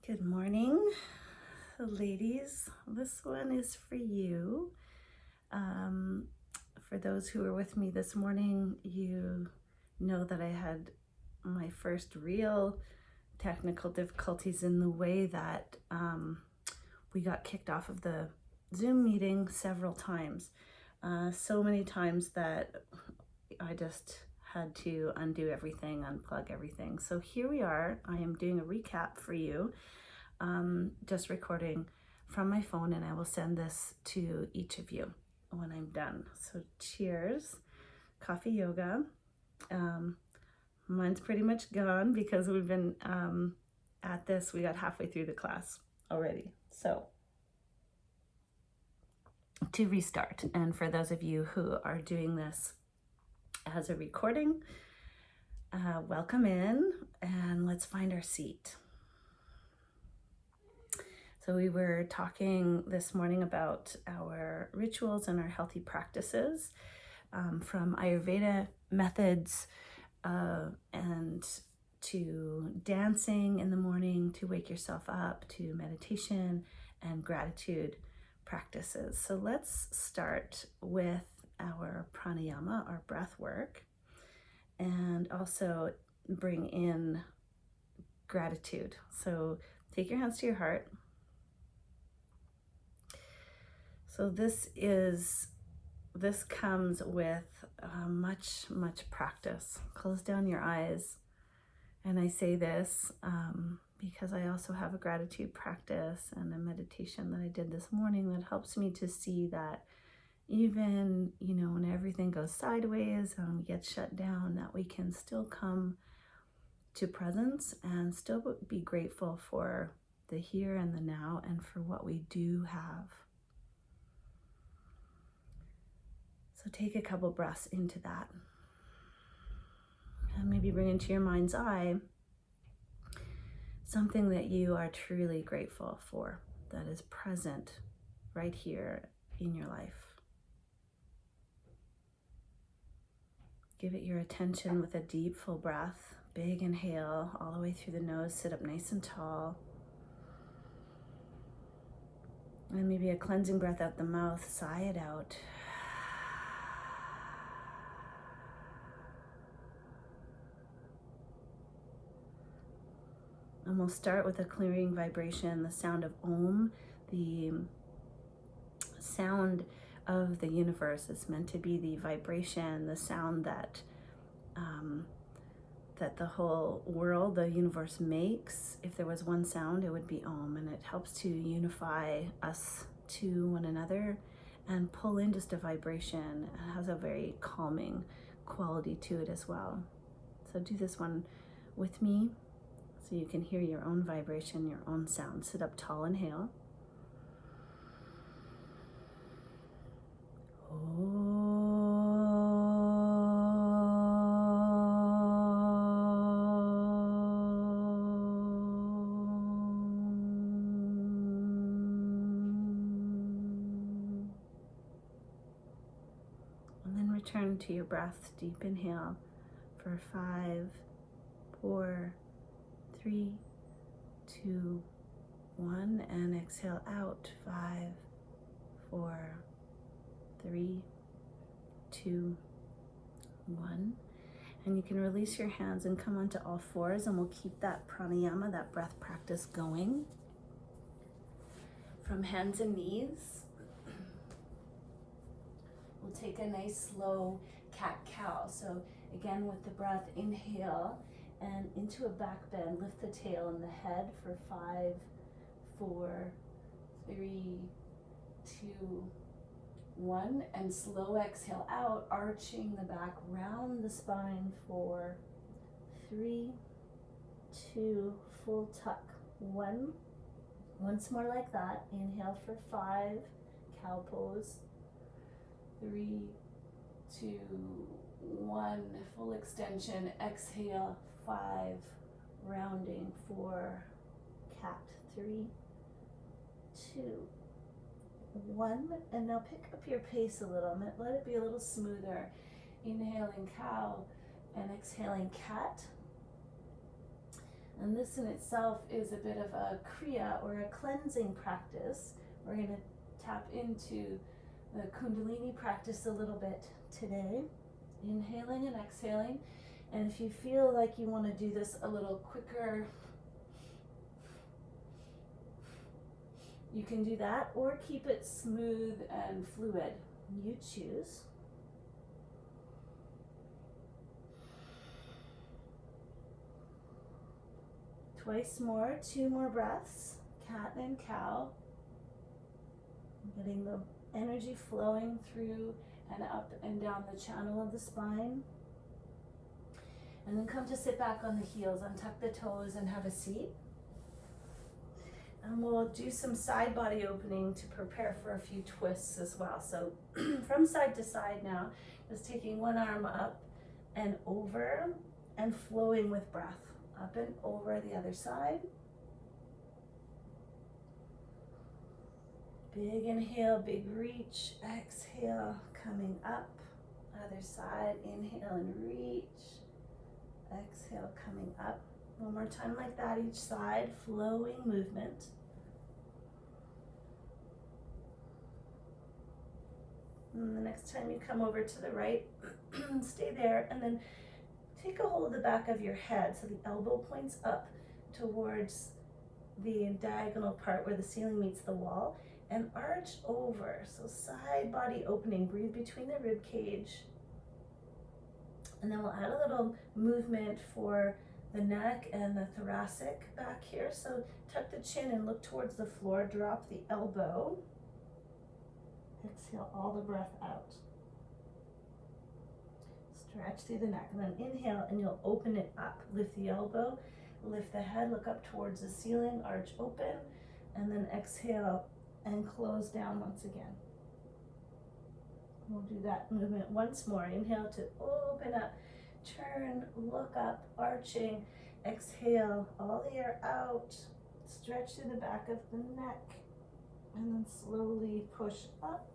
Good morning, ladies. This one is for you. Um, for those who were with me this morning, you know that I had my first real technical difficulties in the way that we got kicked off of the Zoom meeting several times. So many times that I just had to undo everything, unplug everything. So here we are. I am doing a recap for you. Just recording from my phone, and I will send this to each of you when I'm done. So cheers, coffee yoga. Mine's pretty much gone because we've been at this. We got halfway through the class already. So to restart, and for those of you who are doing this as a recording, welcome in, and let's find our seat. So we were talking this morning about our rituals and our healthy practices, from Ayurveda methods and to dancing in the morning to wake yourself up, to meditation and gratitude practices. So let's start with our pranayama, our breath work, and also bring in gratitude. So take your hands to your heart. So this comes with much practice. Close down your eyes. And I say this because I also have a gratitude practice and a meditation that I did this morning that helps me to see that even, when everything goes sideways and we get shut down, that we can still come to presence and still be grateful for the here and the now and for what we do have. So take a couple breaths into that. And maybe bring into your mind's eye something that you are truly grateful for, that is present right here in your life. Give it your attention with a deep, full breath. Big inhale all the way through the nose. Sit up nice and tall. And maybe a cleansing breath out the mouth. Sigh it out. And we'll start with a clearing vibration, the sound of Om, the sound of the universe. It's meant to be the vibration, the sound that the whole world, the universe makes. If there was one sound, it would be Om, and it helps to unify us to one another and pull in just a vibration. It has a very calming quality to it as well. So do this one with me so you can hear your own vibration, your own sound. Sit up tall, inhale. And then return to your breath. Deep inhale for 5, 4, 3, 2, 1, and exhale out. 5, 4, 3, 2, 1. And you can release your hands and come onto all fours, and we'll keep that pranayama, that breath practice going. From hands and knees, we'll take a nice slow cat-cow. So again, with the breath, inhale and into a back bend. Lift the tail and the head for 5, 4, 3, 2, 1, and slow exhale out, arching the back, round the spine. 4, 3, 2, full tuck. 1. Once more like that. Inhale for 5, cow pose. 3, 2, 1, full extension. Exhale, 5, rounding. 4, cat. 3, 2, 1, and now pick up your pace a little. Let it be a little smoother. Inhaling cow and exhaling cat. And this in itself is a bit of a kriya, or a cleansing practice. We're going to tap into the Kundilini practice a little bit today, inhaling and exhaling. And if you feel like you want to do this a little quicker, you can do that, or keep it smooth and fluid. You choose. Twice more, 2 more breaths, cat and cow. Getting the energy flowing through and up and down the channel of the spine. And then come to sit back on the heels, untuck the toes and have a seat. And we'll do some side body opening to prepare for a few twists as well. So from side to side now, just taking one arm up and over and flowing with breath. Up and over the other side. Big inhale, big reach. Exhale, coming up. Other side, inhale and reach. Exhale, coming up. One more time like that, each side, flowing movement. And the next time you come over to the right, stay there, and then take a hold of the back of your head so the elbow points up towards the diagonal part where the ceiling meets the wall, and arch over. So side body opening, breathe between the rib cage. And then we'll add a little movement for the neck and the thoracic back here. So tuck the chin and look towards the floor, drop the elbow. Exhale all the breath out. Stretch through the neck, and then inhale and you'll open it up. Lift the elbow, lift the head, look up towards the ceiling, arch open, and then exhale and close down once again. We'll do that movement once more. Inhale to open up, turn, look up, arching, exhale, all the air out, stretch through the back of the neck, and then slowly push up,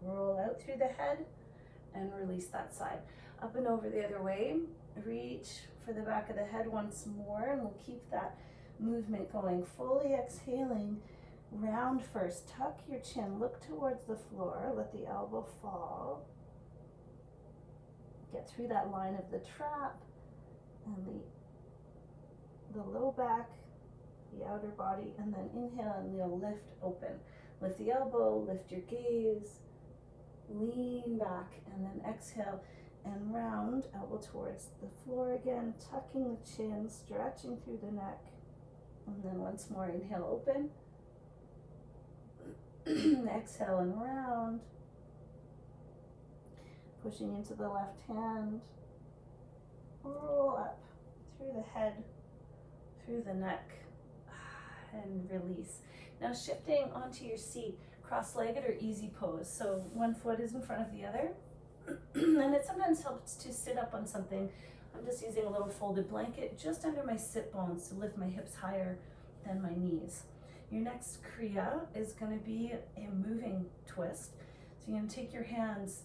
roll out through the head, and release that side. Up and over the other way, reach for the back of the head once more, and we'll keep that movement going. Fully exhaling, round first, tuck your chin, look towards the floor, let the elbow fall. Get through that line of the trap, and the low back, the outer body, and then inhale and you'll lift open. Lift the elbow, lift your gaze, lean back, and then exhale and round, elbow towards the floor again, tucking the chin, stretching through the neck, and then once more, inhale, open, exhale and round, pushing into the left hand, roll up through the head, through the neck, and release. Now shifting onto your seat, cross-legged or easy pose. So one foot is in front of the other. And it sometimes helps to sit up on something. I'm just using a little folded blanket just under my sit bones to lift my hips higher than my knees. Your next kriya is going to be a moving twist. So you're going to take your hands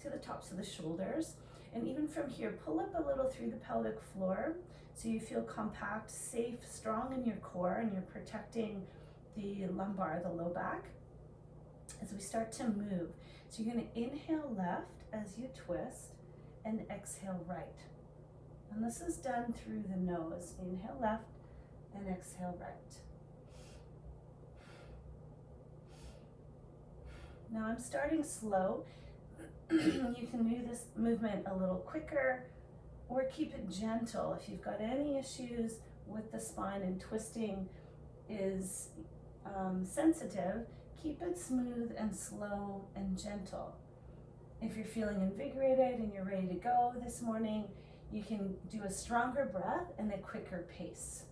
to the tops of the shoulders, and even from here, pull up a little through the pelvic floor so you feel compact, safe, strong in your core, and you're protecting the lumbar, the low back, as we start to move. So you're going to inhale left as you twist and exhale right. And this is done through the nose. Inhale left and exhale right. Now I'm starting slow. You can do this movement a little quicker or keep it gentle. If you've got any issues with the spine and twisting is sensitive, keep it smooth and slow and gentle. If you're feeling invigorated and you're ready to go this morning, you can do a stronger breath and a quicker pace.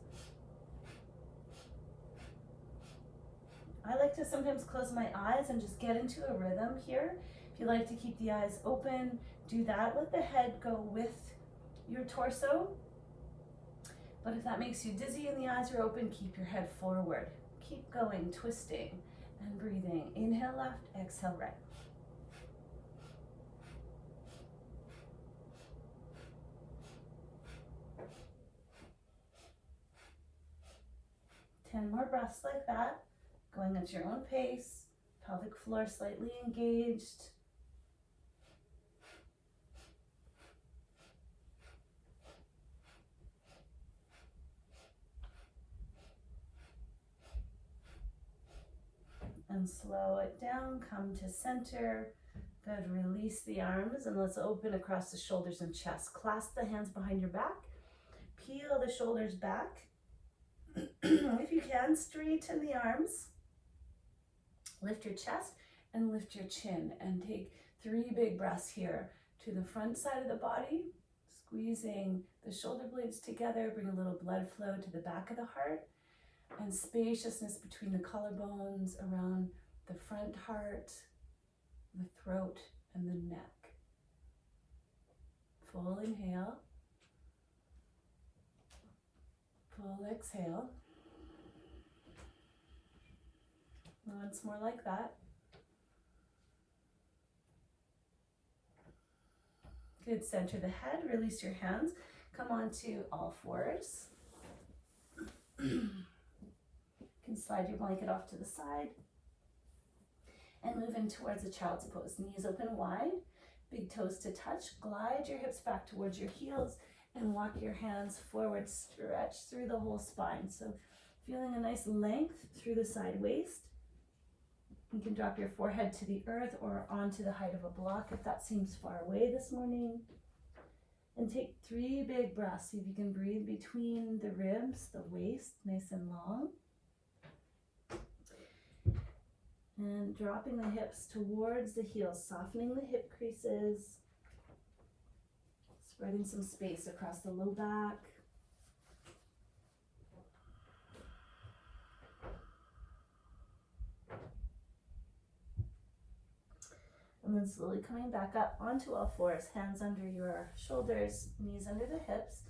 I like to sometimes close my eyes and just get into a rhythm here. If you like to keep the eyes open, do that. Let the head go with your torso. But if that makes you dizzy and the eyes are open, keep your head forward. Keep going, twisting and breathing. Inhale left, exhale right. 10 more breaths like that, going at your own pace, pelvic floor slightly engaged. And slow it down, come to center. Good, release the arms and let's open across the shoulders and chest. Clasp the hands behind your back, peel the shoulders back. If you can, straighten the arms. Lift your chest and lift your chin and take 3 big breaths here to the front side of the body, squeezing the shoulder blades together, bring a little blood flow to the back of the heart and spaciousness between the collarbones around the front heart, the throat, and the neck. Full inhale, full exhale. Once more like that. Good, center the head, release your hands, come onto all fours. You can slide your blanket off to the side and move in towards a child's pose. Knees open wide, big toes to touch, glide your hips back towards your heels and walk your hands forward, stretch through the whole spine. So feeling a nice length through the side waist. You can drop your forehead to the earth or onto the height of a block if that seems far away this morning. And take 3 big breaths. See if you can breathe between the ribs, the waist, nice and long. And dropping the hips towards the heels, softening the hip creases, spreading some space across the low back. And then slowly coming back up onto all fours, hands under your shoulders, knees under the hips.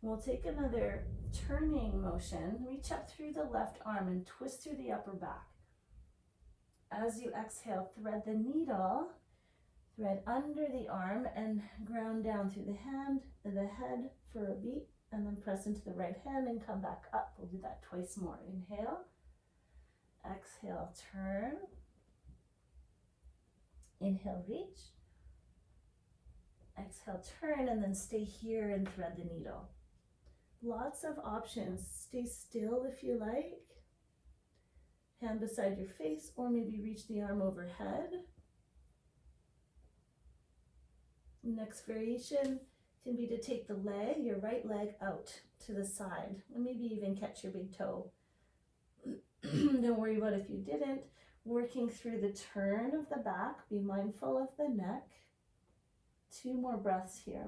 We'll take another turning motion. Reach up through the left arm and twist through the upper back. As you exhale, thread the needle, thread under the arm and ground down through the head for a beat, and then press into the right hand and come back up. We'll do that twice more. Inhale, exhale, turn. Inhale, reach. Exhale, turn, and then stay here and thread the needle. Lots of options. Stay still if you like. Hand beside your face, or maybe reach the arm overhead. Next variation can be to take the leg, your right leg, out to the side, and maybe even catch your big toe. Don't worry about if you didn't. Working through the turn of the back, be mindful of the neck. 2 more breaths here.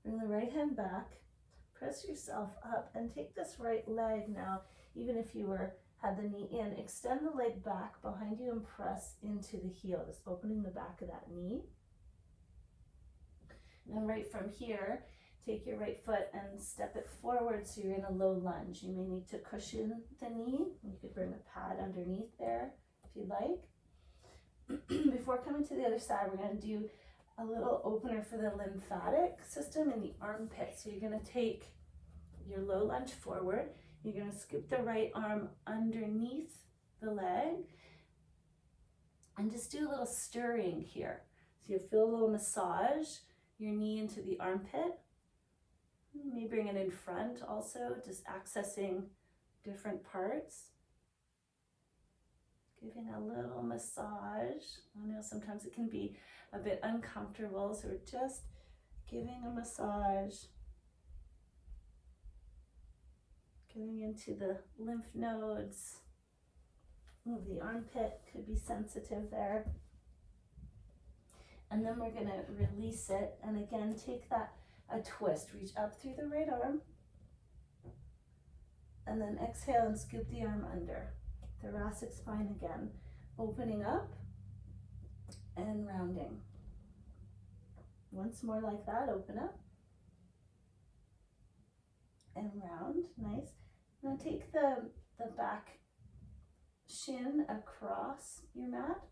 Bring the right hand back, press yourself up, and take this right leg now, even if you had the knee in, extend the leg back behind you and press into the heel, just opening the back of that knee. And then right from here, take your right foot and step it forward so you're in a low lunge. You may need to cushion the knee. You could bring a pad underneath there if you like. Before coming to the other side, we're going to do a little opener for the lymphatic system in the armpit. So you're going to take your low lunge forward. You're going to scoop the right arm underneath the leg and just do a little stirring here. So you feel a little massage your knee into the armpit. You may bring it in front also, just accessing different parts. Giving a little massage. I know sometimes it can be a bit uncomfortable, so we're just giving a massage. Getting into the lymph nodes. Oh, the armpit could be sensitive there. And then we're going to release it. And again, take that a twist. Reach up through the right arm. And then exhale and scoop the arm under. Thoracic spine again. Opening up and rounding. Once more like that, open up. and round. Nice. Now take the back shin across your mat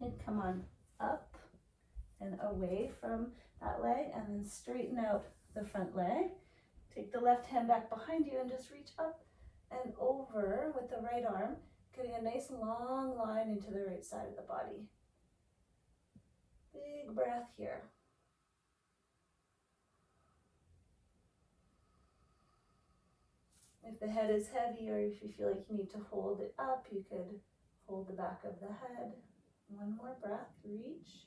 and come on up and away from that leg, and then straighten out the front leg. Take the left hand back behind you and just reach up and over with the right arm, getting a nice long line into the right side of the body. Big breath here. If the head is heavy, or if you feel like you need to hold it up, you could hold the back of the head. One more breath, reach.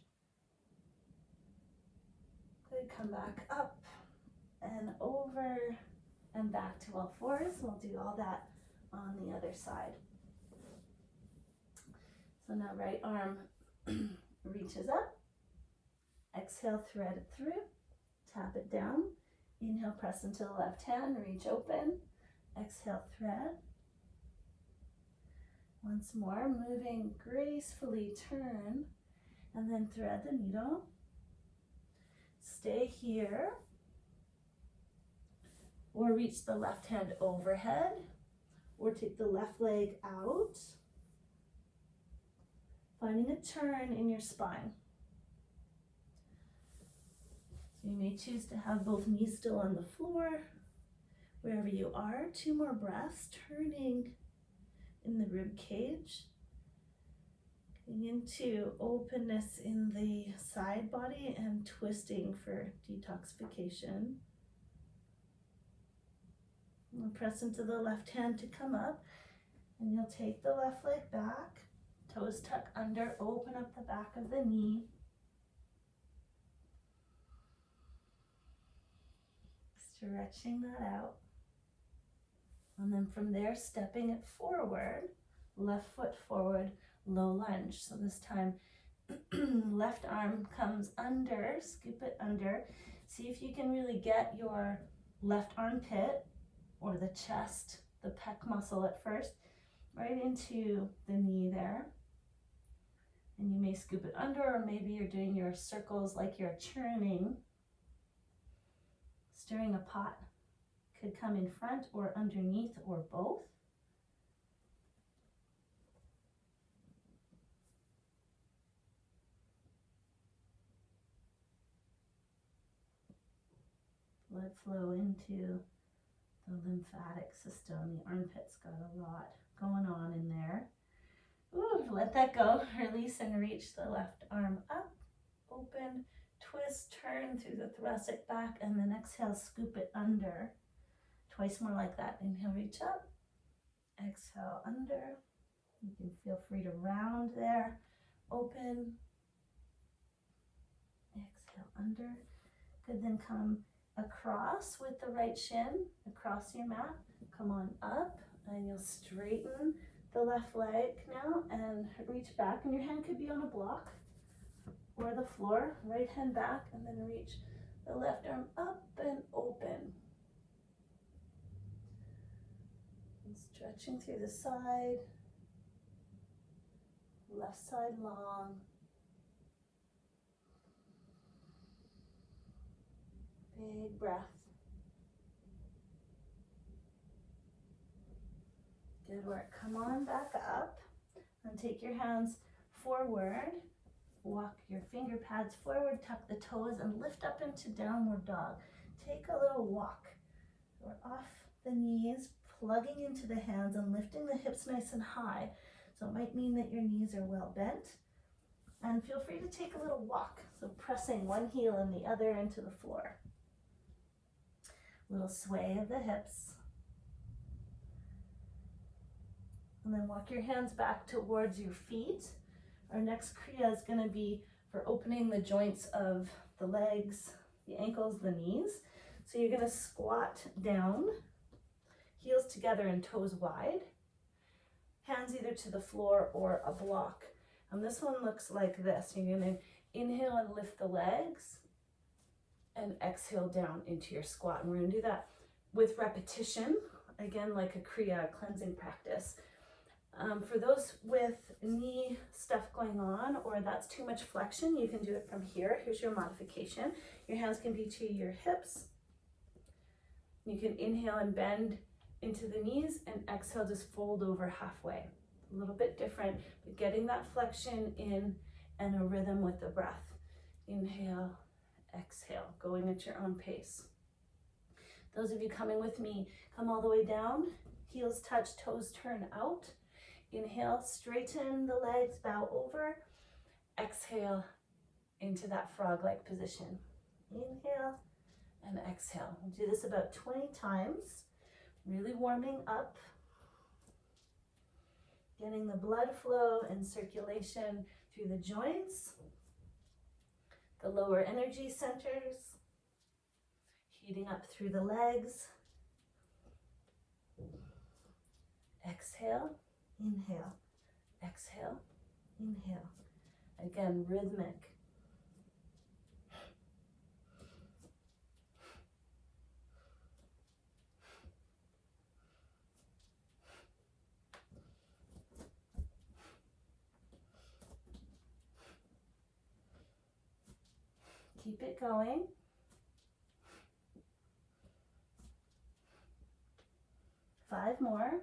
Good, come back up and over and back to all fours. We'll do all that on the other side. So now right arm reaches up. Exhale, thread it through. Tap it down. Inhale, press into the left hand, reach open. Exhale, thread. Once more, moving gracefully, turn, and then thread the needle. Stay here, or reach the left hand overhead, or take the left leg out, finding a turn in your spine. So you may choose to have both knees still on the floor, wherever you are. 2 more breaths, turning in the rib cage, getting into openness in the side body and twisting for detoxification. We'll press into the left hand to come up, and you'll take the left leg back, toes tuck under, open up the back of the knee. Stretching that out. And then from there, stepping it forward, left foot forward, low lunge. So this time, left arm comes under, scoop it under. See if you can really get your left armpit or the chest, the pec muscle at first, right into the knee there. And you may scoop it under, or maybe you're doing your circles like you're churning. Stirring a pot. Could come in front or underneath or both. Blood flow into the lymphatic system. The armpit's got a lot going on in there. Ooh, let that go. Release and reach the left arm up. Open, twist, turn through the thoracic back, and then exhale, scoop it under. Twice more like that. Inhale, reach up. Exhale, under. You can feel free to round there. Open. Exhale, under. Good, then come across with the right shin, across your mat. Come on up, and you'll straighten the left leg now and reach back. And your hand could be on a block or the floor. Right hand back, and then reach the left arm up and open. Stretching through the side, left side long. Big breath. Good work. Come on back up and take your hands forward. Walk your finger pads forward, tuck the toes, and lift up into downward dog. Take a little walk. We're off the knees, plugging into the hands and lifting the hips nice and high. So it might mean that your knees are well bent. And feel free to take a little walk. So pressing one heel and the other into the floor. Little sway of the hips. And then walk your hands back towards your feet. Our next kriya is going to be for opening the joints of the legs, the ankles, the knees. So you're going to squat down, heels together and toes wide, hands either to the floor or a block. And this one looks like this. You're going to inhale and lift the legs and exhale down into your squat. And we're going to do that with repetition, again, like a kriya, cleansing practice. For those with knee stuff going on, or that's too much flexion, you can do it from here. Here's your modification. Your hands can be to your hips. You can inhale and bend into the knees, and exhale, just fold over halfway. A little bit different, but getting that flexion in and a rhythm with the breath. Inhale, exhale, going at your own pace. Those of you coming with me, come all the way down, heels touch, toes turn out. Inhale, straighten the legs, bow over. Exhale into that frog-like position. Inhale and exhale. We'll do this about 20 times, really warming up, getting the blood flow and circulation through the joints, the lower energy centers, heating up through the legs. Exhale, inhale, exhale, inhale. Again, rhythmic. Keep it going. Five more.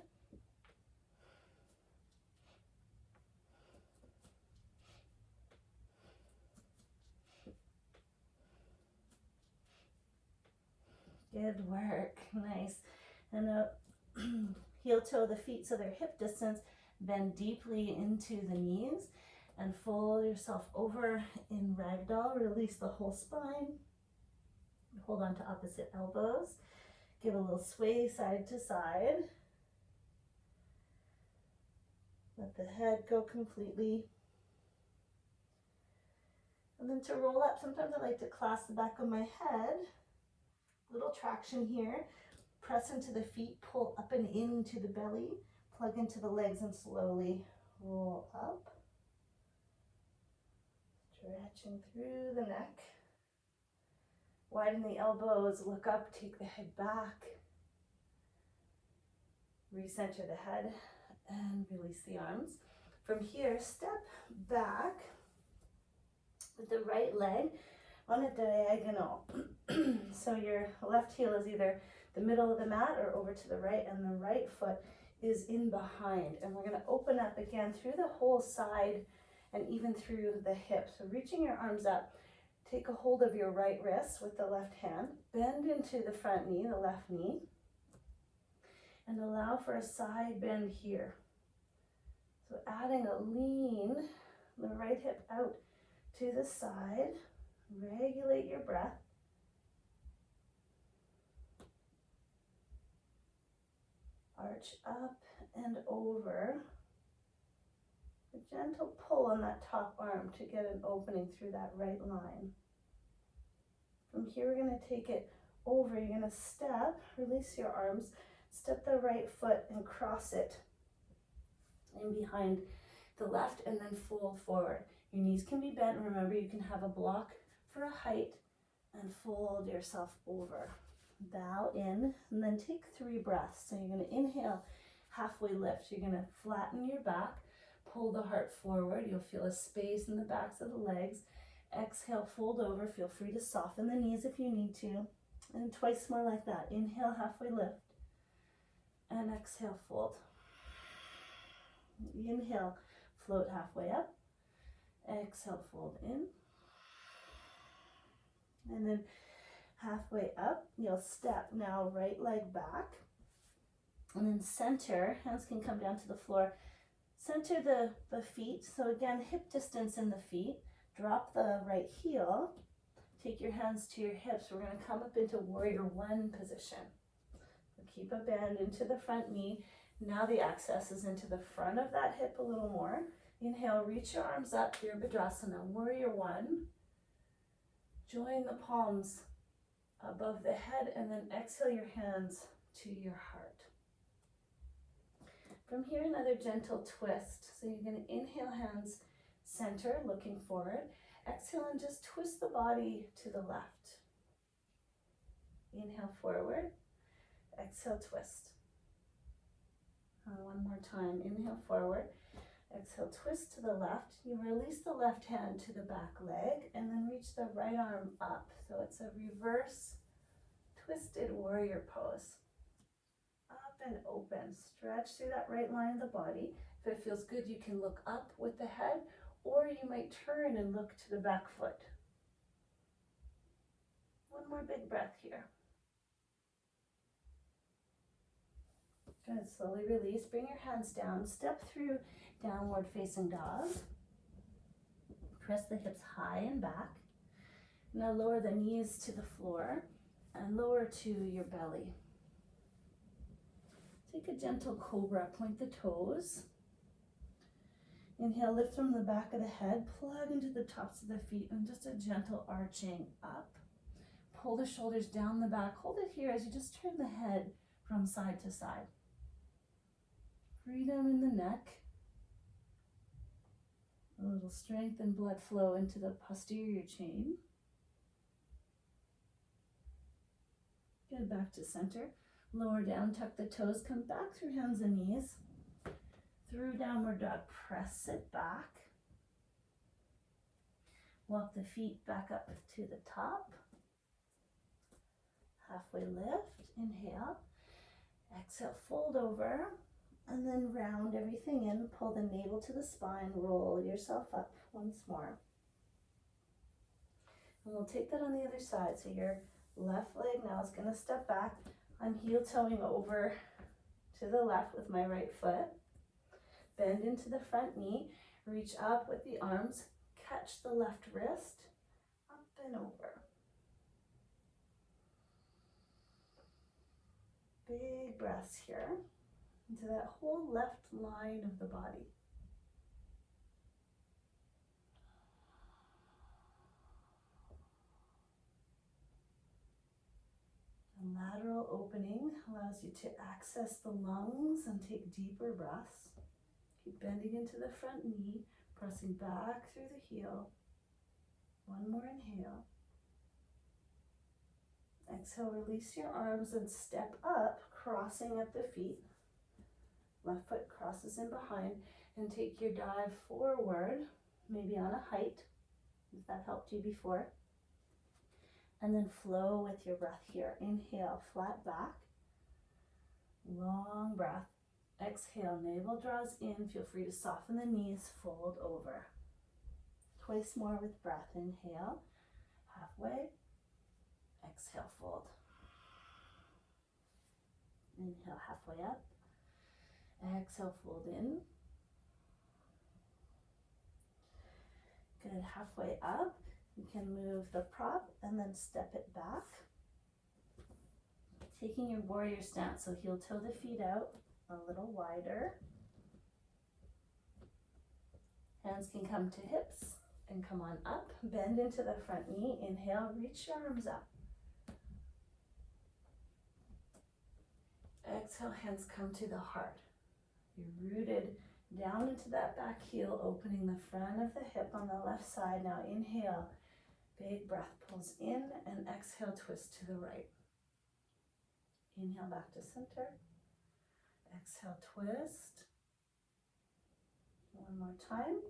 Good work, nice. And heel toe the feet so they're hip distance, bend deeply into the knees and fold yourself over in ragdoll. Release the whole spine. Hold on to opposite elbows. Give a little sway side to side. Let the head go completely. And then to roll up, sometimes I like to clasp the back of my head. Little traction here. Press into the feet, pull up and into the belly. Plug into the legs and slowly roll up. Stretching through the neck. Widen the elbows, look up, take the head back. Recenter the head and release the arms. From here, step back with the right leg on a diagonal. So your left heel is either the middle of the mat or over to the right, and the right foot is in behind. And we're gonna open up again through the whole side and even through the hips. So reaching your arms up, take a hold of your right wrist with the left hand, bend into the front knee, the left knee, and allow for a side bend here. So adding a lean, the right hip out to the side, regulate your breath. Arch up and over. A gentle pull on that top arm to get an opening through that right line. From here, we're going to take it over. You're going to step, release your arms, step the right foot and cross it in behind the left, and then fold forward. Your knees can be bent. Remember, you can have a block for a height and fold yourself over. Bow in, and then take 3 breaths. So you're going to inhale, halfway lift. You're going to flatten your back, pull the heart forward. You'll feel a space in the backs of the legs. Exhale, fold over. Feel free to soften the knees if you need to. And twice more like that. Inhale, halfway lift. And exhale, fold. Inhale, float halfway up. Exhale, fold in. And then halfway up, you'll step now, right leg back. And then center, hands can come down to the floor. Center the feet. So again, hip distance in the feet. Drop the right heel. Take your hands to your hips. We're going to come up into warrior one position. So keep a bend into the front knee. Now the access is into the front of that hip a little more. Inhale, reach your arms up, Virabhadrasana, warrior one. Join the palms above the head, and then exhale your hands to your heart. From here, another gentle twist. So you're going to inhale, hands center, looking forward. Exhale and just twist the body to the left. Inhale forward. Exhale, twist. One more time. Inhale forward. Exhale, twist to the left. You release the left hand to the back leg and then reach the right arm up. So it's a reverse twisted warrior pose. Up and open. Stretch through that right line of the body. If it feels good, you can look up with the head, or you might turn and look to the back foot. One more big breath here. Good. Slowly release. Bring your hands down. Step through downward facing dog. Press the hips high and back. Now lower the knees to the floor and lower to your belly. Take a gentle cobra. Point the toes. Inhale, lift from the back of the head. Plug into the tops of the feet and just a gentle arching up. Pull the shoulders down the back. Hold it here as you just turn the head from side to side. Freedom in the neck. A little strength and blood flow into the posterior chain. Get back to center. Lower down, tuck the toes, come back through hands and knees. Through downward dog, press it back. Walk the feet back up to the top. Halfway lift, inhale. Exhale, fold over. And then round everything in, pull the navel to the spine, roll yourself up once more. And we'll take that on the other side. So your left leg now is going to step back. I'm heel toeing over to the left with my right foot. Bend into the front knee, reach up with the arms, catch the left wrist, up and over. Big breaths here. Into that whole left line of the body. The lateral opening allows you to access the lungs and take deeper breaths. Keep bending into the front knee, pressing back through the heel. One more inhale. Exhale, release your arms and step up, crossing at the feet. Left foot crosses in behind, and take your dive forward, maybe on a height, if that helped you before. And then flow with your breath here. Inhale, flat back. Long breath. Exhale, navel draws in. Feel free to soften the knees, fold over. Twice more with breath. Inhale, halfway. Exhale, fold. Inhale, halfway up. Exhale, fold in. Good, halfway up. You can move the prop and then step it back. Taking your warrior stance, so heel toe the feet out a little wider. Hands can come to hips and come on up. Bend into the front knee. Inhale, reach your arms up. Exhale, hands come to the heart. You're rooted down into that back heel, opening the front of the hip on the left side. Now inhale, big breath pulls in, and exhale, twist to the right. Inhale, back to center. Exhale, twist. One more time.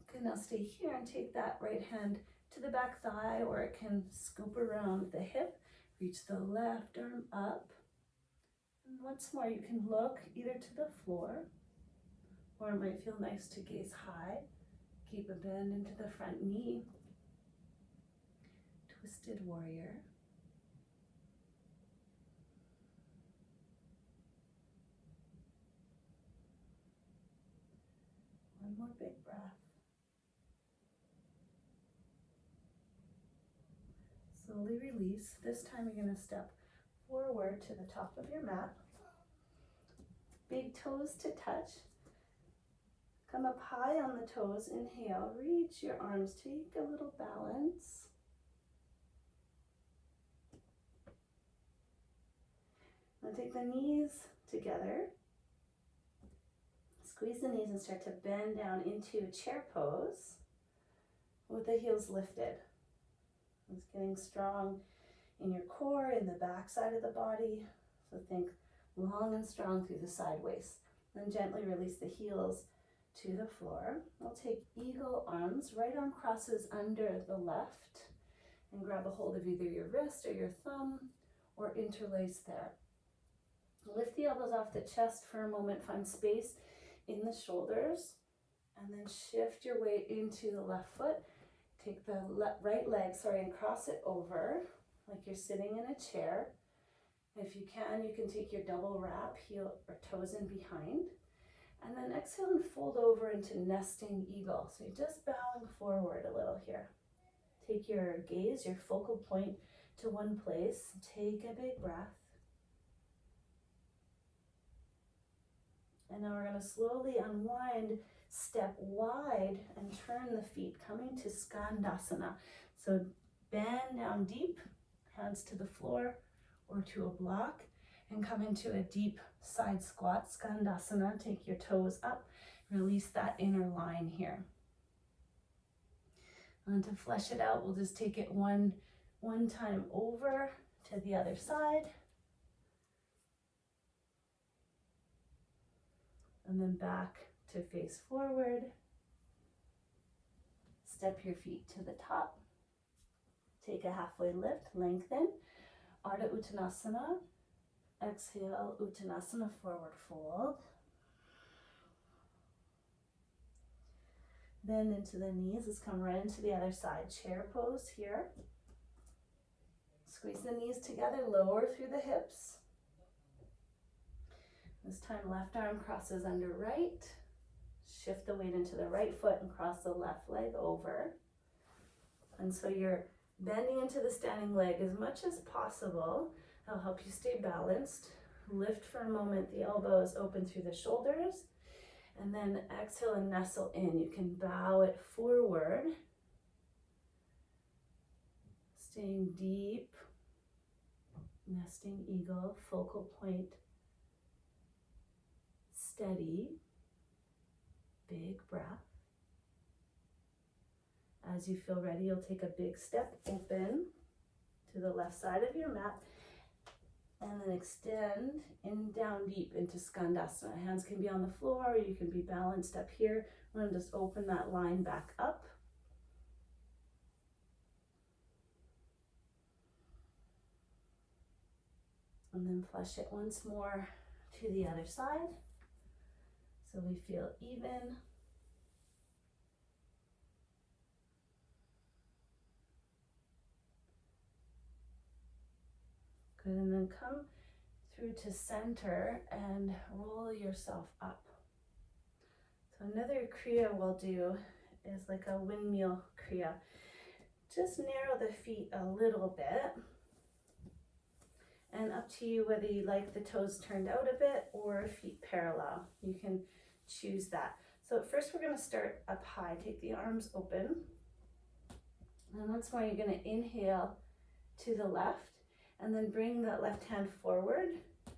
Okay, now stay here and take that right hand to the back thigh, or it can scoop around the hip. Reach the left arm up. And once more, you can look either to the floor, or it might feel nice to gaze high. Keep a bend into the front knee. Twisted warrior. One more big breath. Slowly release. This time you're going to step forward to the top of your mat. Big toes to touch. Come up high on the toes. Inhale, reach your arms. Take a little balance. Now take the knees together. Squeeze the knees and start to bend down into chair pose with the heels lifted. It's getting strong in your core, in the back side of the body. So think long and strong through the side waist. Then gently release the heels to the floor. We'll take eagle arms. Right arm crosses under the left, And grab a hold of either your wrist or your thumb or interlace there. Lift the elbows off the chest for a moment, find space in the shoulders, and then shift your weight into the left foot. Take the right leg, and cross it over like you're sitting in a chair. If you can take your double wrap, heel or toes in behind. And then exhale and fold over into nesting eagle. So you're just bowing forward a little here. Take your gaze, your focal point to one place. Take a big breath. And now we're going to slowly unwind, step wide, and turn the feet, coming to Skandasana. So bend down deep, hands to the floor or to a block, and come into a deep side squat, Skandasana. Take your toes up, release that inner line here. And to flesh it out, we'll just take it one time over to the other side. And then back to face forward. Step your feet to the top. Take a halfway lift, lengthen. Ardha Uttanasana. Exhale, Uttanasana, forward fold. Bend into the knees. Let's come right into the other side. Chair pose here. Squeeze the knees together, lower through the hips. This time left arm crosses under right. Shift the weight into the right foot and cross the left leg over. And so you're bending into the standing leg as much as possible. That'll help you stay balanced. Lift for a moment, the elbows open through the shoulders. And then exhale and nestle in. You can bow it forward. Staying deep. Nesting eagle, focal point. Steady, big breath. As you feel ready, you'll take a big step open to the left side of your mat and then extend in down deep into Skandasana. Hands can be on the floor, or you can be balanced up here. I'm going to just open that line back up. And then flush it once more to the other side. So we feel even. Good, and then come through to center and roll yourself up. So another kriya we'll do is like a windmill kriya. Just narrow the feet a little bit. And up to you whether you like the toes turned out a bit or feet parallel. You can choose that. So at first we're going to start up high. Take the arms open. And once more you're going to inhale to the left and then bring that left hand forward.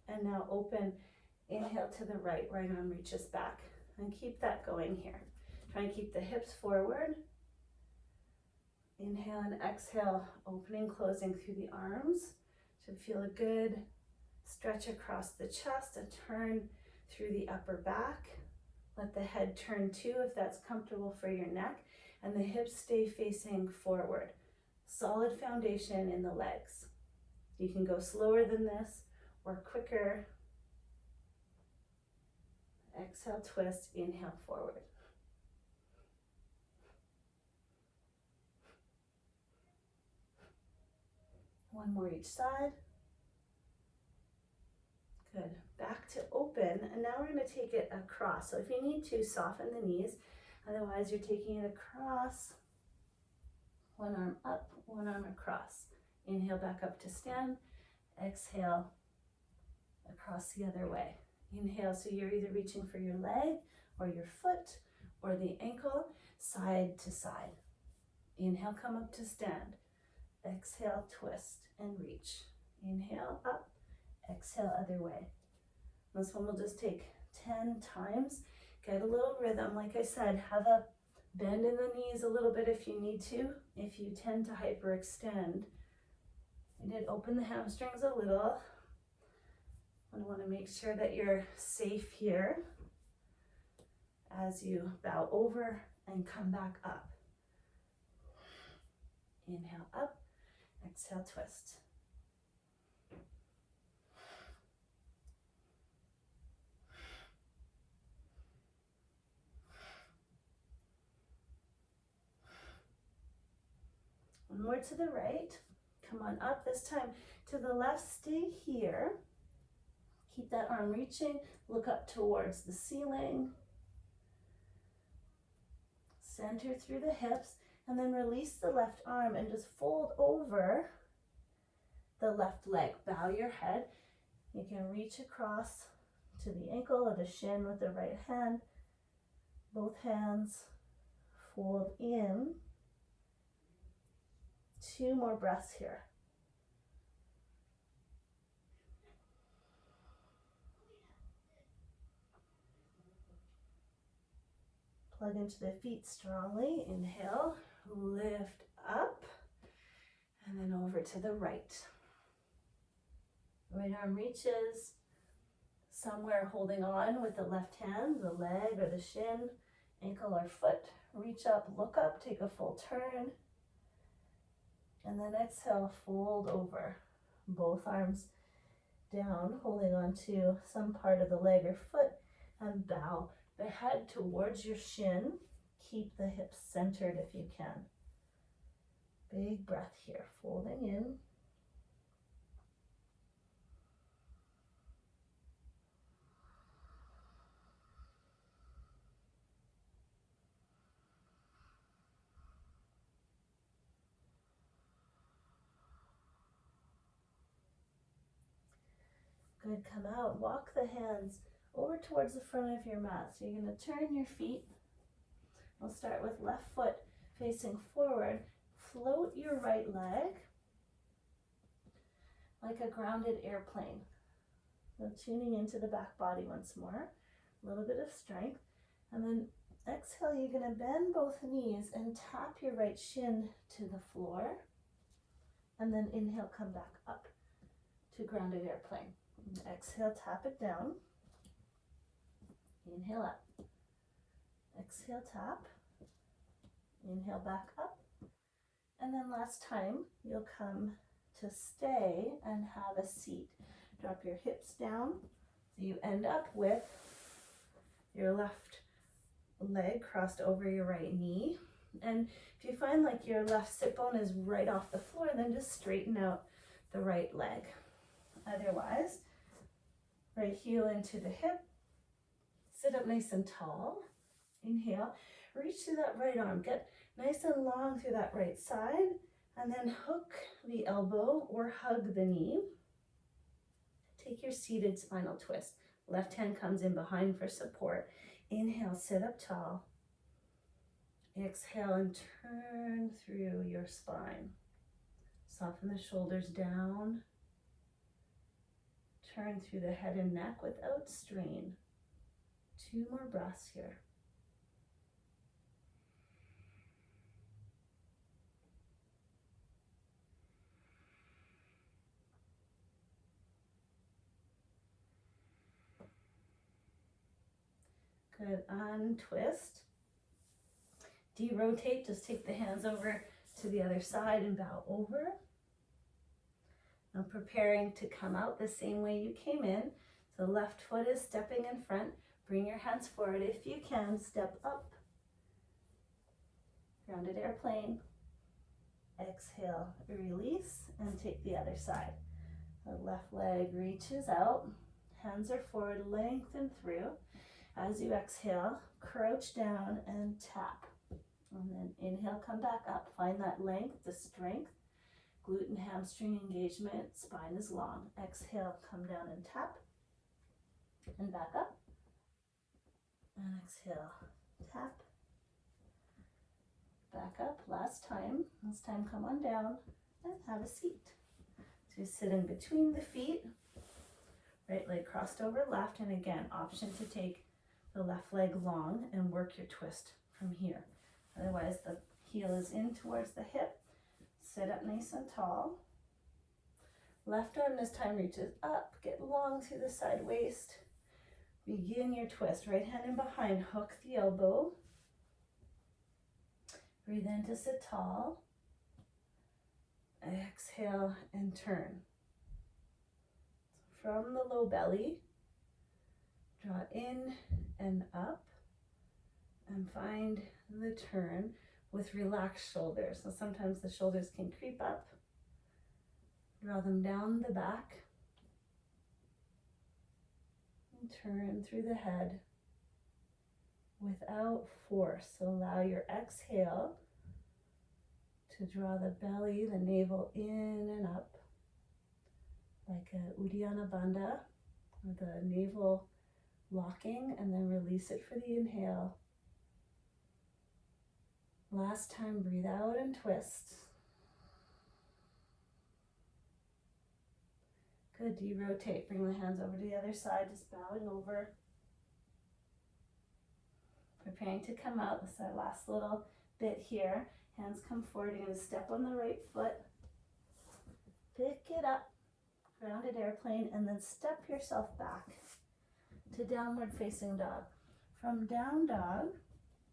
And now open, inhale to the right. Right arm reaches back. And keep that going here. Try and keep the hips forward. Inhale and exhale, opening, closing through the arms. Should feel a good stretch across the chest, a turn through the upper back. Let the head turn too if that's comfortable for your neck, and the hips stay facing forward. Solid foundation in the legs. You can go slower than this or quicker. Exhale, twist, inhale, forward. One more each side. Good. Back to open, and now we're going to take it across. So if you need to, soften the knees. Otherwise, you're taking it across. One arm up, one arm across. Inhale back up to stand. Exhale across the other way. Inhale, so you're either reaching for your leg or your foot or the ankle, side to side. Inhale, come up to stand. Exhale, twist and reach. Inhale, up. Exhale, other way. This one will just take 10 times. Get a little rhythm. Like I said, have a bend in the knees a little bit if you need to. If you tend to hyperextend, I did open the hamstrings a little. I want to make sure that you're safe here as you bow over and come back up. Inhale up, Exhale, twist. One more to the right. Come on up, this time to the left, stay here. Keep that arm reaching, look up towards the ceiling. Center through the hips, and then release the left arm and just fold over the left leg. Bow your head. You can reach across to the ankle or the shin with the right hand. Both hands fold in. 2 more breaths here. Plug into the feet strongly. Inhale, lift up, and then over to the right. Right arm reaches somewhere, holding on with the left hand, the leg or the shin, ankle or foot. Reach up, look up, take a full turn. And then exhale, fold over. Both arms down, holding on to some part of the leg or foot, and bow the head towards your shin. Keep the hips centered if you can. Big breath here, folding in. Good, come out, walk the hands over towards the front of your mat. So you're going to turn your feet. We'll start with left foot facing forward. Float your right leg like a grounded airplane. So tuning into the back body once more. A little bit of strength. And then exhale, you're going to bend both knees and tap your right shin to the floor. And then inhale, come back up to grounded airplane. Exhale, tap it down. Inhale up. Exhale, tap. Inhale, back up. And then last time, you'll come to stay and have a seat. Drop your hips down so you end up with your left leg crossed over your right knee. And if you find like your left sit bone is right off the floor, then just straighten out the right leg. Otherwise, right heel into the hip, sit up nice and tall. Inhale, reach through that right arm, get nice and long through that right side, and then hook the elbow or hug the knee. Take your seated spinal twist. Left hand comes in behind for support. Inhale, sit up tall. Exhale and turn through your spine. Soften the shoulders down. Turn through the head and neck without strain. 2 more breaths here. Good, untwist. De-rotate, just take the hands over to the other side and bow over. Now preparing to come out the same way you came in. So left foot is stepping in front. Bring your hands forward if you can. Step up. Grounded airplane. Exhale, release, and take the other side. The left leg reaches out. Hands are forward, lengthen through. As you exhale, crouch down and tap. And then inhale, come back up. Find that length, the strength. Glute and hamstring engagement, spine is long. Exhale, come down and tap. And back up. And exhale, tap. Back up, last time. This time come on down and have a seat. So you sit in between the feet. Right leg crossed over left, and again, option to take the left leg long and work your twist from here. Otherwise, the heel is in towards the hip. Sit up nice and tall. Left arm this time reaches up. Get long through the side waist. Begin your twist. Right hand in behind. Hook the elbow. Breathe in to sit tall. exhale and turn. From the low belly, draw in and up, and find the turn with relaxed shoulders. So sometimes the shoulders can creep up. Draw them down the back. And turn through the head without force. So allow your exhale to draw the belly, the navel in and up, like a Uddiyana Bandha, or the navel locking, and then release it for the inhale. Last time, breathe out and twist. Good, de-rotate, bring the hands over to the other side, just bowing over. Preparing to come out, this is our last little bit here. Hands come forward, you're gonna step on the right foot, pick it up, grounded airplane, and then step yourself back to downward facing dog. From down dog,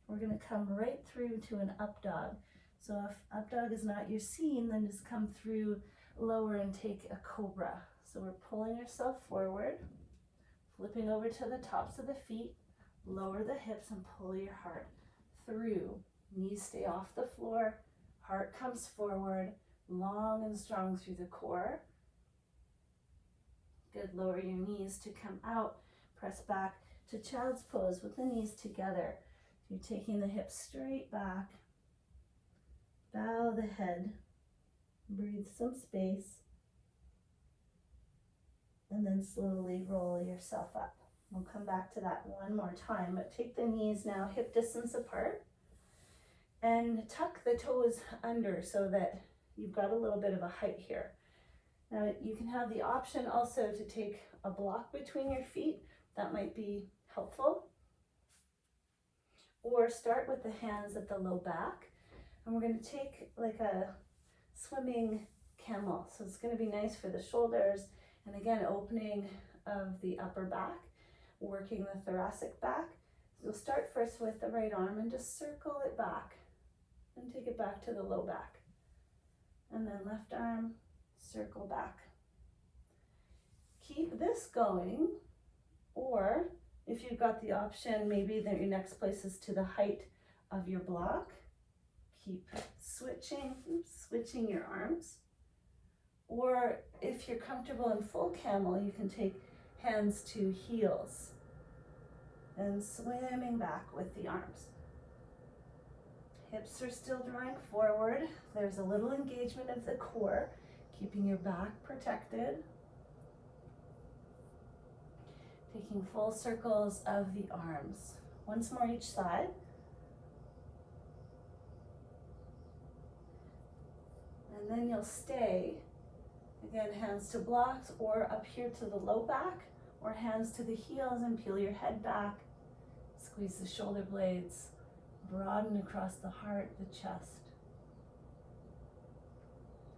we're gonna come right through to an up dog. So if up dog is not your scene, then just come through lower and take a cobra. So we're pulling ourselves forward, flipping over to the tops of the feet, lower the hips and pull your heart through. Knees stay off the floor, heart comes forward, long and strong through the core. Good, lower your knees to come out, press back to child's pose with the knees together. You're taking the hips straight back, bow the head, breathe some space, and then slowly roll yourself up. We'll come back to that one more time, but take the knees now hip distance apart and tuck the toes under so that you've got a little bit of a height here. Now you can have the option also to take a block between your feet. That might be helpful. Or start with the hands at the low back, and we're going to take like a swimming camel. So it's going to be nice for the shoulders, and again, opening of the upper back, working the thoracic back. So you'll start first with the right arm and just circle it back and take it back to the low back. And then left arm, circle back. Keep this going, or if you've got the option, maybe that your next place is to the height of your block. Keep switching your arms. Or if you're comfortable in full camel, you can take hands to heels and swimming back with the arms. Hips are still drawing forward. There's a little engagement of the core, keeping your back protected. Taking full circles of the arms. Once more each side. And then you'll stay, again, hands to blocks or up here to the low back, or hands to the heels and peel your head back. Squeeze the shoulder blades, broaden across the heart, the chest.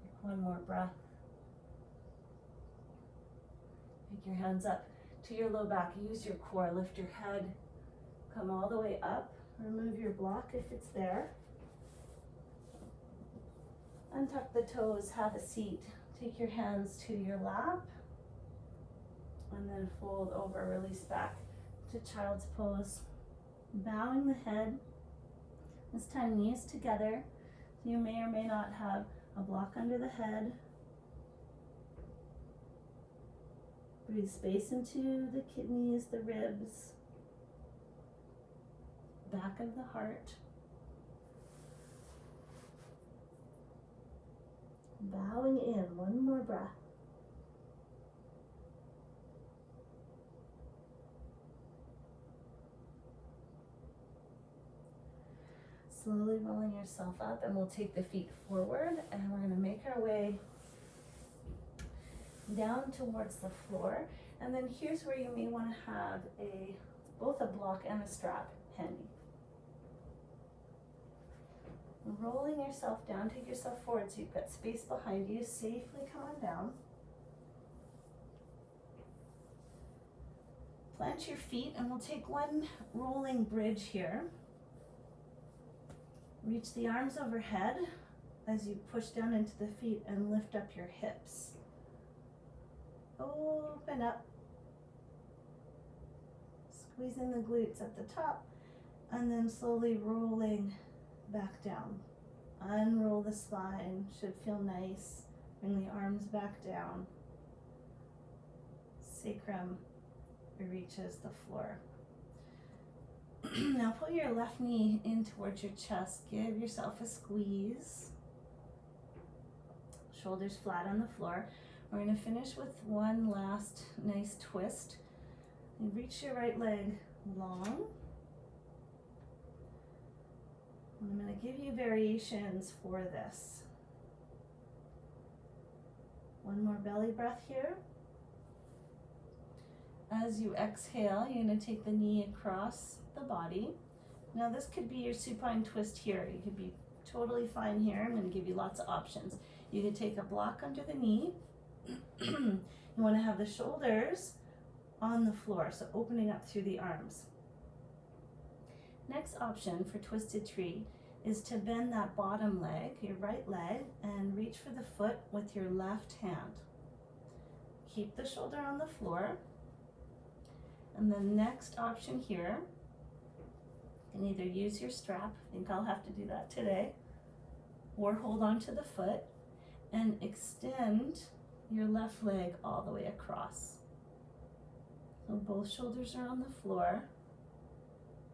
Take one more breath. Pick your hands up to your low back, use your core, lift your head, come all the way up, remove your block if it's there. Untuck the toes, have a seat, take your hands to your lap, and then fold over, release back to child's pose. Bowing the head, this time knees together. You may or may not have a block under the head. Breathe space into the kidneys, the ribs, back of the heart. Bowing in, one more breath. Slowly rolling yourself up, and we'll take the feet forward, and we're going to make our way down towards the floor. And then here's where you may want to have both a block and a strap handy. Rolling yourself down, take yourself forward so you've got space behind you. Safely come on down. Plant your feet, and we'll take one rolling bridge here. Reach the arms overhead, as you push down into the feet and lift up your hips. Open up. Squeezing the glutes at the top and then slowly rolling back down. Unroll the spine, should feel nice. Bring the arms back down. Sacrum reaches the floor. Now pull your left knee in towards your chest. Give yourself a squeeze. Shoulders flat on the floor. We're going to finish with one last nice twist. You reach your right leg long. And I'm going to give you variations for this. One more belly breath here. As you exhale, you're going to take the knee across the body. Now this could be your supine twist here. You could be totally fine here. I'm going to give you lots of options. You could take a block under the knee. You want to have the shoulders on the floor, so opening up through the arms. Next option for twisted tree is to bend that bottom leg, your right leg, and reach for the foot with your left hand. Keep the shoulder on the floor. And the next option here, you can either use your strap, I think I'll have to do that today, or hold on to the foot and extend your left leg all the way across. So both shoulders are on the floor,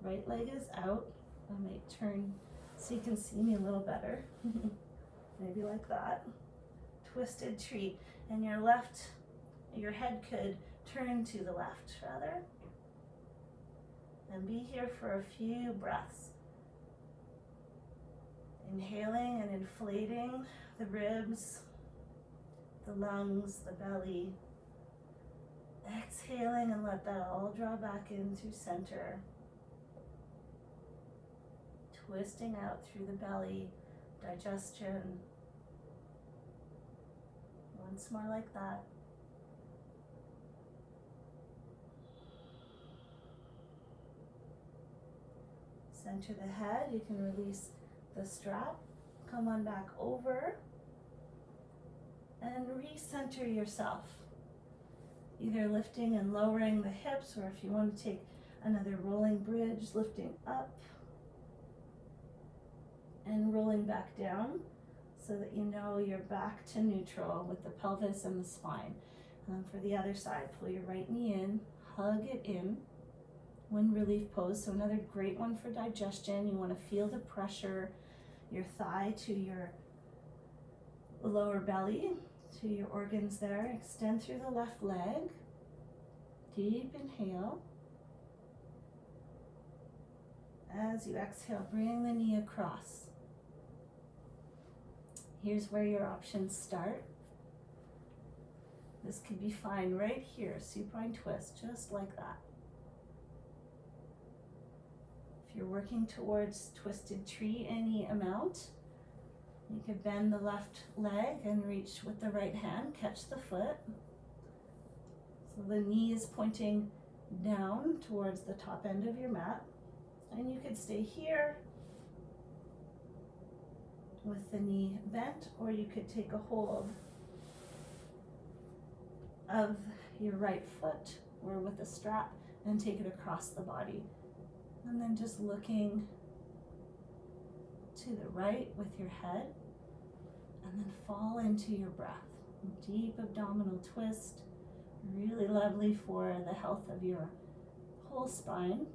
right leg is out. I might turn so you can see me a little better. Maybe like that. Twisted tree, and your head could turn to the left rather. And be here for a few breaths. Inhaling and inflating the ribs, the lungs, the belly. Exhaling and let that all draw back into center. Twisting out through the belly, digestion. Once more like that. Center the head, you can release the strap, come on back over, and recenter yourself. Either lifting and lowering the hips, or if you want to take another rolling bridge, lifting up and rolling back down so that you know you're back to neutral with the pelvis and the spine. For the other side, pull your right knee in, hug it in. Wind relief pose, so another great one for digestion. You want to feel the pressure, your thigh to your lower belly, to your organs there. Extend through the left leg. Deep inhale. As you exhale, bring the knee across. Here's where your options start. This could be fine right here, supine twist, just like that. If you're working towards twisted tree any amount, you could bend the left leg and reach with the right hand, catch the foot. So the knee is pointing down towards the top end of your mat. And you could stay here with the knee bent, or you could take a hold of your right foot or with a strap and take it across the body. And then just looking to the right with your head, and then fall into your breath. Deep abdominal twist, really lovely for the health of your whole spine,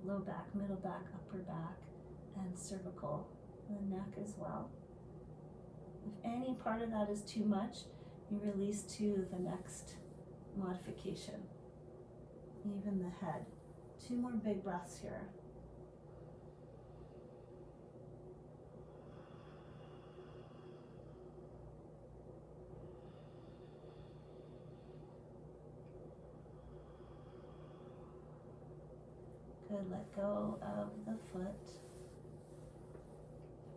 low back, middle back, upper back, and cervical, the neck as well. If any part of that is too much, you release to the next modification, even the head. 2 more big breaths here. Good, let go of the foot.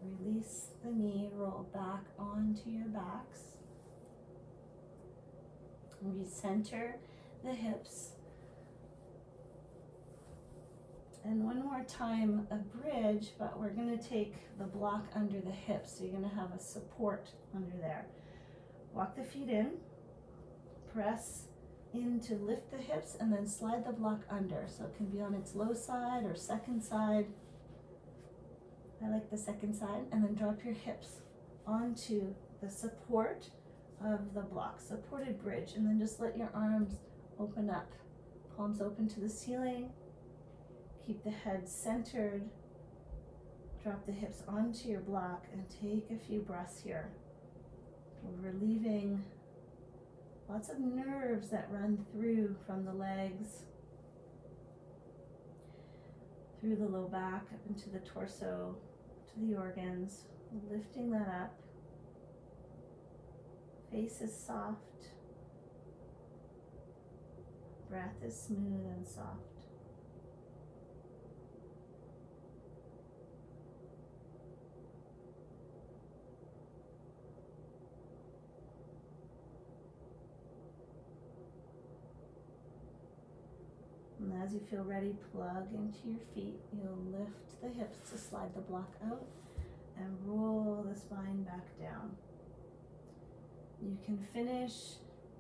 Release the knee, roll back onto your backs. Recenter the hips. And one more time, a bridge, but we're gonna take the block under the hips. So you're gonna have a support under there. Walk the feet in, press in to lift the hips, and then slide the block under. So it can be on its low side or second side. I like the second side. And then drop your hips onto the support of the block, supported bridge. And then just let your arms open up, palms open to the ceiling. Keep the head centered. Drop the hips onto your block and take a few breaths here. We're relieving lots of nerves that run through from the legs, through the low back, up into the torso, to the organs. Lifting that up. Face is soft. Breath is smooth and soft. And as you feel ready, plug into your feet. You'll lift the hips to slide the block out and roll the spine back down. You can finish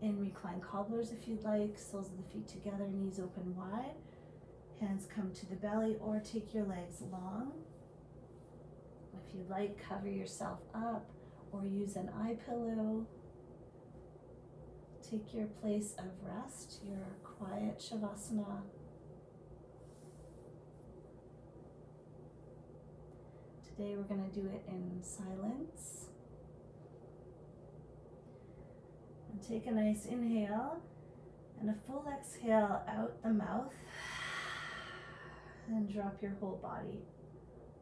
in reclined cobblers if you'd like, soles of the feet together, knees open wide, hands come to the belly, or take your legs long. If you'd like, cover yourself up or use an eye pillow. Take your place of rest, your quiet Shavasana. Today we're going to do it in silence. And take a nice inhale and a full exhale out the mouth. And drop your whole body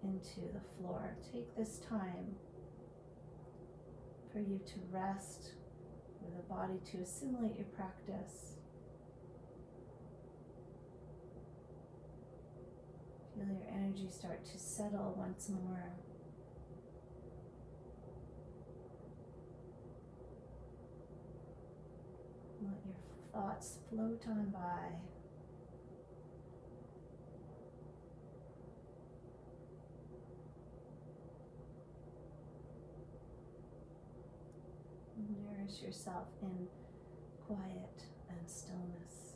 into the floor. Take this time for you to rest, for the body to assimilate your practice. Feel your energy start to settle once more. Let your thoughts float on by. Nourish yourself in quiet and stillness.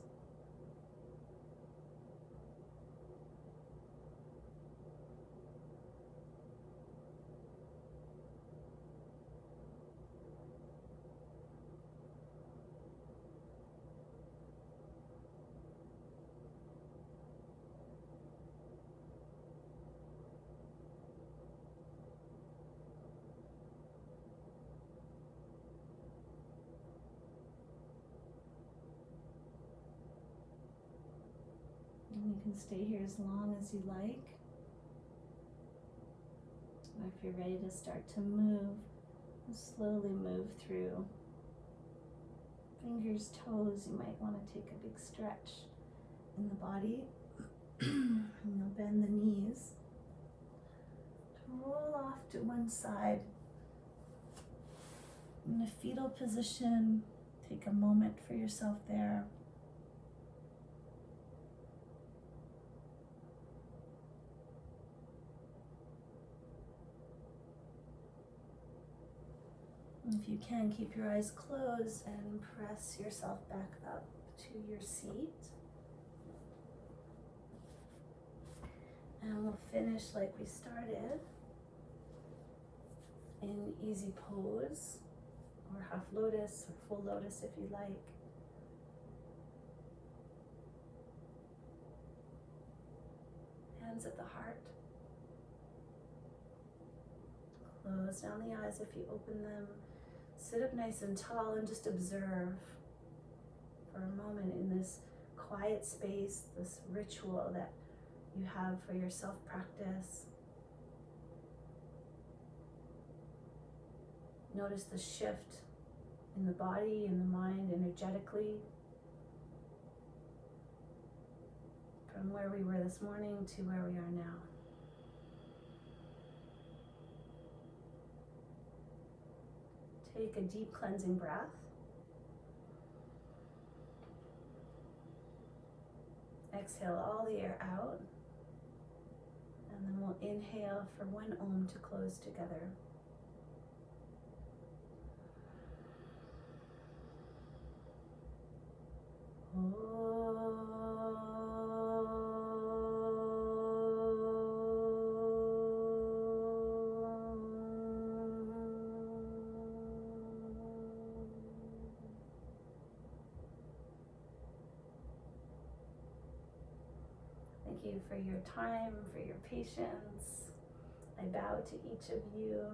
And you can stay here as long as you like. Or if you're ready to start to move, slowly move through. Fingers, toes, you might want to take a big stretch in the body. And you'll bend the knees to roll off to one side. In a fetal position, take a moment for yourself there. If you can, keep your eyes closed and press yourself back up to your seat. And we'll finish like we started in easy pose, or half lotus, or full lotus if you like. Hands at the heart. Close down the eyes if you open them. Sit up nice and tall and just observe for a moment in this quiet space, this ritual that you have for your self-practice. Notice the shift in the body and the mind energetically from where we were this morning to where we are now. Take a deep cleansing breath. Exhale all the air out. And then we'll inhale for one Om to close together. Thank you for your time, for your patience. I bow to each of you.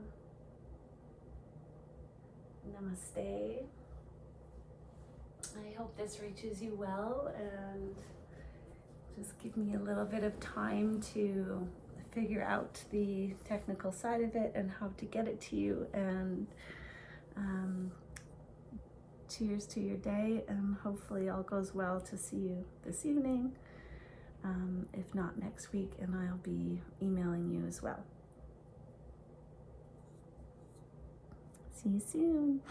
Namaste. I hope this reaches you well, and just give me a little bit of time to figure out the technical side of it and how to get it to you. And cheers to your day, and hopefully all goes well to see you this evening. If not, next week, and I'll be emailing you as well. See you soon.